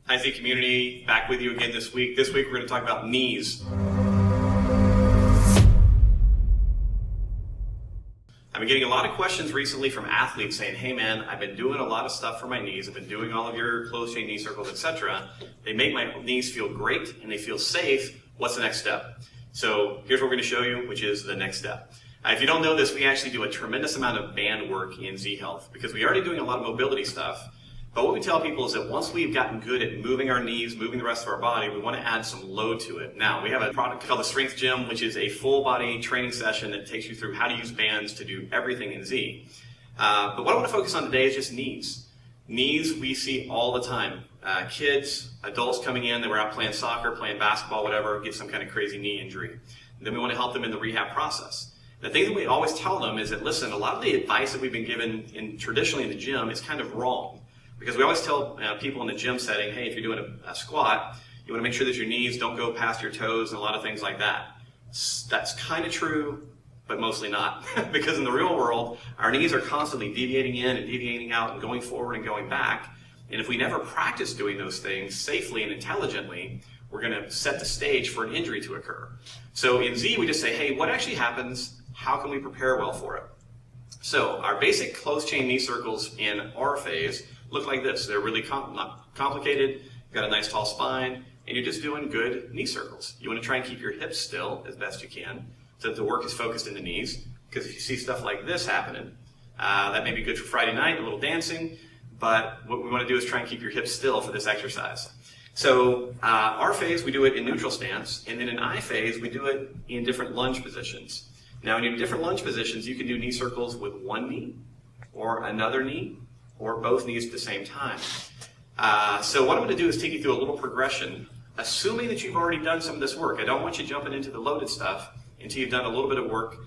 Hi Z community, back with you again this week. This week we're going to talk about knees. I've been getting a lot of questions recently from athletes saying, hey man, I've been doing a lot of stuff for my knees. I've been doing all of your closed chain knee circles, etc. They make my knees feel great and they feel safe. What's the next step? So here's what we're going to show you, which is the next step. If you don't know this, we actually do a tremendous amount of band work in Z Health because we're already doing a lot of mobility stuff. But what we tell people is that once we've gotten good at moving our knees, moving the rest of our body, we want to add some load to it. Now, we have a product called the Strength Gym, which is a full body training session that takes you through how to use bands to do everything in Z. But what I want to focus on today is just knees. Knees we see all the time. Kids, adults coming in, they were out playing soccer, playing basketball, whatever, get some kind of crazy knee injury. And then we want to help them in the rehab process. The thing that we always tell them is that, listen, a lot of the advice that we've been given traditionally in the gym is kind of wrong. Because we always tell people in the gym setting, hey, if you're doing a squat, you want to make sure that your knees don't go past your toes and a lot of things like that. That's kind of true, but mostly not. Because in the real world, our knees are constantly deviating in and deviating out and going forward and going back. And if we never practice doing those things safely and intelligently, we're going to set the stage for an injury to occur. So in Z, we just say, hey, what actually happens? How can we prepare well for it? So our basic closed chain knee circles in R phase look like this. They're really not complicated. You've got a nice tall spine, and you're just doing good knee circles. You want to try and keep your hips still as best you can so that the work is focused in the knees. Because if you see stuff like this happening, that may be good for Friday night, a little dancing, but what we want to do is try and keep your hips still for this exercise. So R phase, we do it in neutral stance, and then in I phase, we do it in different lunge positions. Now, in different lunge positions, you can do knee circles with one knee, or another knee, or both knees at the same time. So what I'm going to do is take you through a little progression, assuming that you've already done some of this work. I don't want you jumping into the loaded stuff until you've done a little bit of work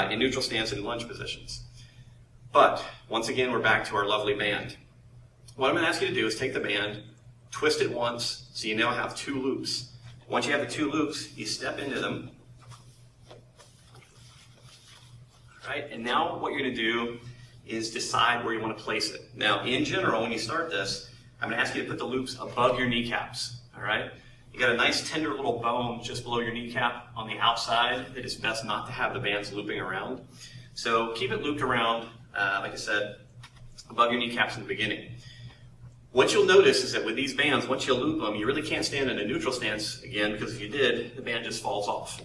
in neutral stance and lunge positions. But, once again, we're back to our lovely band. What I'm going to ask you to do is take the band, twist it once, so you now have two loops. Once you have the two loops, you step into them. Right? And now what you're going to do is decide where you want to place it. Now, in general, when you start this, I'm going to ask you to put the loops above your kneecaps. All right? You got a nice tender little bone just below your kneecap on the outside that it's best not to have the bands looping around. So keep it looped around, like I said, above your kneecaps in the beginning. What you'll notice is that with these bands, once you loop them, you really can't stand in a neutral stance again, because if you did, the band just falls off.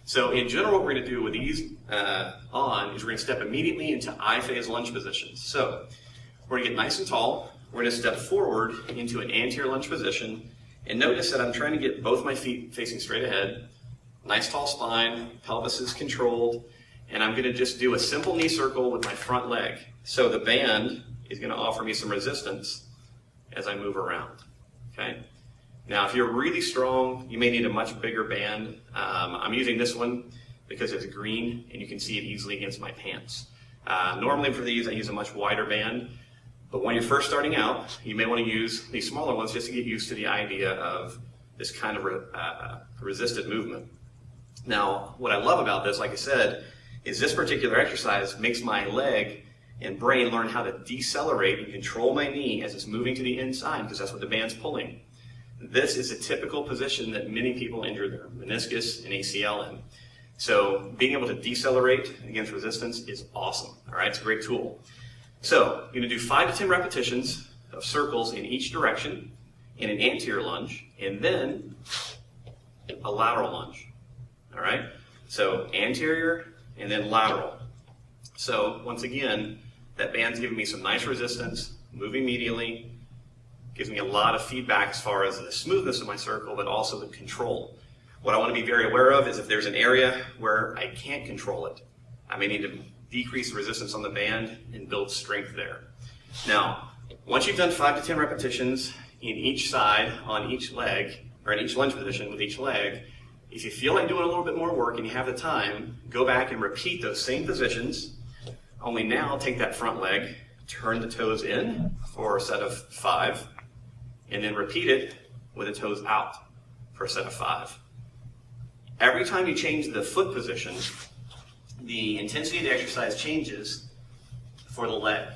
So in general, what we're going to do with these is we're going to step immediately into I phase lunge positions. So we're going to get nice and tall. We're going to step forward into an anterior lunge position. And notice that I'm trying to get both my feet facing straight ahead. Nice tall spine, pelvis is controlled. And I'm going to just do a simple knee circle with my front leg. So the band is going to offer me some resistance as I move around. Okay? Now, if you're really strong, you may need a much bigger band. I'm using this one because it's green and you can see it easily against my pants. Normally for these, I use a much wider band, but when you're first starting out, you may want to use these smaller ones just to get used to the idea of this kind of resisted movement. Now, what I love about this, like I said, is this particular exercise makes my leg and brain learn how to decelerate and control my knee as it's moving to the inside, because that's what the band's pulling. This is a typical position that many people injure their meniscus and ACL in. So being able to decelerate against resistance is awesome. All right, it's a great tool. So you're going to do 5 to 10 repetitions of circles in each direction in an anterior lunge, and then a lateral lunge. All right, so anterior and then lateral. So once again, that band's giving me some nice resistance, moving medially. Gives me a lot of feedback as far as the smoothness of my circle, but also the control. What I want to be very aware of is if there's an area where I can't control it, I may need to decrease the resistance on the band and build strength there. Now, once you've done 5 to 10 repetitions in each side on each leg, or in each lunge position with each leg, if you feel like doing a little bit more work and you have the time, go back and repeat those same positions, only now take that front leg, turn the toes in for a set of 5, and then repeat it with the toes out for a set of 5. Every time you change the foot position, the intensity of the exercise changes for the leg.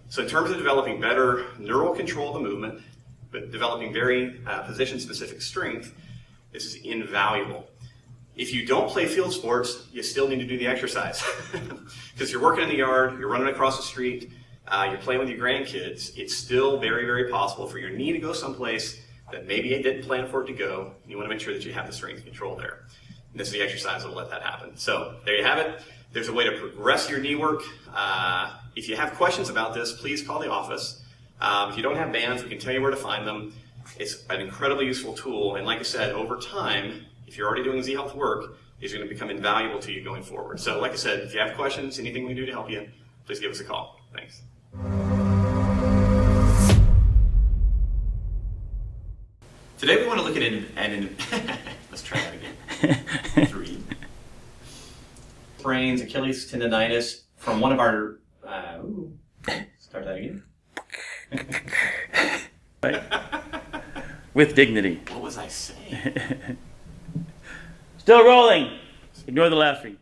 So in terms of developing better neural control of the movement, developing very position-specific strength, this is invaluable. If you don't play field sports, you still need to do the exercise. Because you're working in the yard, you're running across the street, you're playing with your grandkids, it's still very, very possible for your knee to go someplace that maybe you didn't plan for it to go. You want to make sure that you have the strength control there. And this is the exercise that will let that happen. So there you have it. There's a way to progress your knee work. If you have questions about this, please call the office. If you don't have bands, we can tell you where to find them. It's an incredibly useful tool. And like I said, over time, if you're already doing Z-Health work, it's going to become invaluable to you going forward. So like I said, if you have questions, anything we can do to help you, please give us a call. Thanks. Today we want to look at let's try that again. 3. Sprains, Achilles tendonitis from one of our, start that again. Right. With dignity. What was I saying? Still rolling. Ignore the laughing.